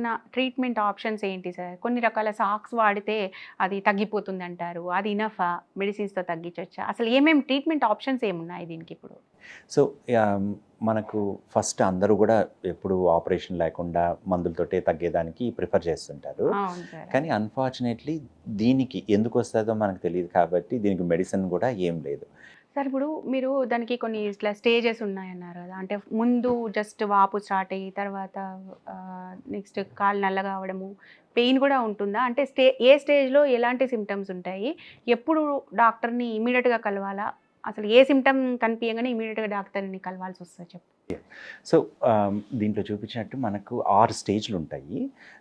ఉన్న treatment options ఏంటి sir? కొన్ని రకాల సాక్స్ వాడితే అది తగ్గిపోతుందంటారు. అది ఇనఫా? మెడిసిన్స్‌తో తగ్గించొచ్చా? అసలు ఏమేమి ట్రీట్మెంట్ ఆప్షన్స్ ఏమున్నాయి దీనికిప్పుడు? సో, మనకు ఫస్ట్ అందరూ గూడా ఎప్పుడు ఆపరేషన్ లేకుండా మందులతోటే తగ్గేదానికి ప్రిఫర్ చేస్తుంటారు. అవును సార్. కానీ అన్‌ఫార్చునేట్‌లీ దీనికి ఎందుకొస్తదో మనకు తెలీదు కాబట్టి దీనికి మెడిసిన్ గూడా ఏం లేదు. సార్ ఇప్పుడు మీరు దానికి కొన్ని ఇట్లా స్టేజెస్ ఉన్నాయన్నారు కదా! అంటే ముందు జస్ట్ వాపు స్టార్ట్ అయ్యి తర్వాత నెక్స్ట్ కాళ్ళు నల్లగా అవ్వడము, పెయిన్ కూడా ఉంటుందా? అంటే ఏ స్టేజ్‌లో ఎలాంటి సింప్టమ్స్ ఉంటాయి? ఎప్పుడు డాక్టర్‌ని ఇమ్మీడియేట్‌గా కలవాలా? అసలు ఏ సింప్టమ్ కనిపియంగానే ఇమ్మీడియేట్‌గా డాక్టర్‌ని కలవాల్సొస్తది చెప్పు? సో, దీంట్లో చూపించినట్టు మనకు 6 స్టేజ్‌లుంటాయి.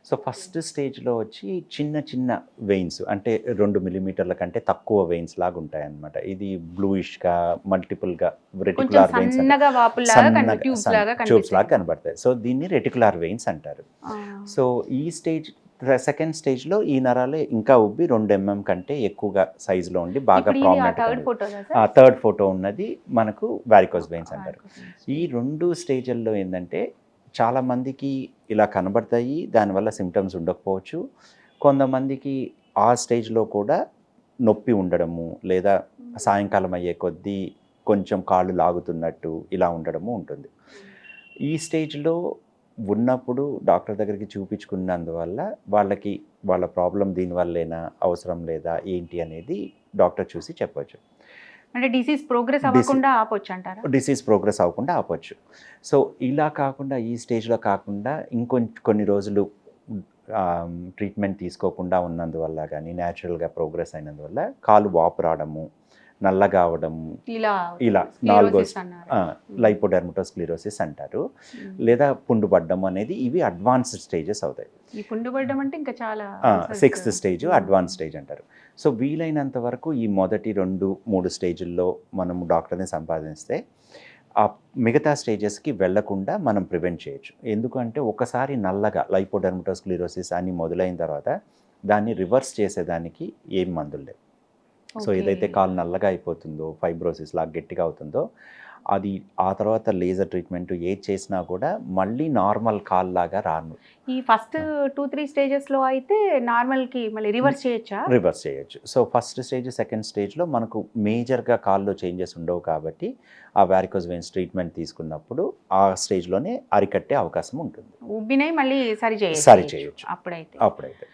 సో, ఫస్ట్ స్టేజ్‌లో వచ్చి చిన్న చిన్న వెయిన్స్ అంటే 2 మిల్లీమీటర్ల కంటే తక్కువ వెయిన్స్ లాగా ఉంటాయన్నమాట. ఇది బ్లూయిష్‌గా, మల్టిపుల్‌గా కొంచెం రెటిక్యులర్ వెయిన్స్ అంటారు. సన్నగా వాపుల్లాగా ట్యూబ్స్ లాగా ట్యూబ్స్ లాగా కనిపిస్తాయి. కనబడతాయి. సో, దీన్ని రెటిక్యులర్ వెయిన్స్ అంటారు. ఆ! సో, ఈ స్టేజ్ సెకండ్ స్టేజ్‌లో ఈ నరాలు ఇంకా ఉబ్బి 2 కంటే ఎక్కువగా సైజులో ఉండి బాగా ఇప్పుడు ఇది ఆ ప్రామినెంట్‌గా థర్డ్ ఉంది. ఫోటోదా ఆ సార్? థర్డ్ ఫోటో ఉన్నది మనకు వారికోస్ వెయిన్స్ అంటారు. వారికోస్ ఈ 2 స్టేజ్‌ల్లో ఏందంటే చాలామందికి ఇలా కనబడతాయి. దానివల్ల సింప్టమ్స్ ఉండకపోవచ్చు. కొంతమందికి ఆ స్టేజ్‌లో కూడా నొప్పి ఉండడము, లేదా సాయంకాలం అయ్యే కొద్దీ కొంచెం కాళ్ళు లాగుతున్నట్టు ఇలా ఉండడము ఉంటుంది. ఈ స్టేజ్‌లో ఉన్నప్పుడు డాక్టర్ దగ్గరికి చూపించుకున్నందువల్ల వాళ్ళకి వాళ్ళ ప్రాబ్లమ్ దీనివల్లేనా? అవసరం లేదా? ఏంటి అనేది డాక్టర్ చూసి చెప్పొచ్చు. అంటే డిసీజ్ ప్రోగ్రెస్ డిసీ అవ్వకుండా ఆపొచ్చంటారా? డిసీజ్ ప్రోగ్రెస్ అవ్వకుండా ఆపొచ్చు. సో, ఇలా కాకుండా ఈ స్టేజ్‌లో కాకుండా కొన్ని రోజులు ట్రీట్మెంట్ తీసుకోకుండా ఉన్నందువల్ల గానీ, న్యాచురల్‌గా ప్రోగ్రెస్ అయినందువల్ల కాలు వాపు రావడము, నల్లగా అవ్వడము, ఇలా ఇలా స్క్లెరోసిస్ అన్నారు. లైపోడెర్మటోస్క్లెరోసిస్ అంటారు. హ్మ్. లేదా పుండు పడ్డం అనేది ఇవి అడ్వాన్స్డ్ స్టేజెస్ అవుతాయి. ఈ పుండు పడ్డం అంటే ఇంకా చాలా సిక్స్త్ స్టేజ్ అడ్వాన్స్ స్టేజ్ అంటారు. సో, వీలైనంత వరకు ఈ మొదటి 2, 3 స్టేజుల్లో మనము డాక్టర్‌ని సంపాదిస్తే ఆ మిగతా స్టేజెస్‌కి వెళ్ళకుండా మనం ప్రివెంట్ చేయొచ్చు. ఎందుకంటే ఒకసారి నల్లగా లైపోడెర్మటోస్క్లెరోసిస్ అని మొదలైన తర్వాత దాన్ని రివర్స్ చేసేదానికి ఏం మందులు లేవు. So, okay. ఏదైతే కాలు నల్లగా అయిపోతుందో, ఫైబ్రోసిస్ లాగా గట్టిగా అవుతుందో, అది ఆ తర్వాత లేజర్ ట్రీట్మెంట్ ఏది చేసినా కూడా మళ్ళీ నార్మల్ కాలులాగా రాను. ఈ ఫస్ట్ 2, 3 స్టేజెస్‌లో అయితే నార్మల్‌కి మళ్ళీ రివర్స్ చేయొచ్చా? రివర్స్ చేయొచ్చు. సో, ఫస్ట్ స్టేజ్, సెకండ్ స్టేజ్‌లో మనకు మేజర్‌గా కాల్లో చేంజెస్ ఉండవు కాబట్టి, ఆ వారికోస్ వెయిన్స్ ట్రీట్మెంట్ తీసుకున్నప్పుడు ఆ స్టేజ్‌లోనే అరికట్టే అవకాశం ఉంటుంది. ఉబ్బినయి మళ్ళీ సరి సరి చేయొచ్చు చేయొచ్చు. అప్పుడైతే. అప్పుడైతే.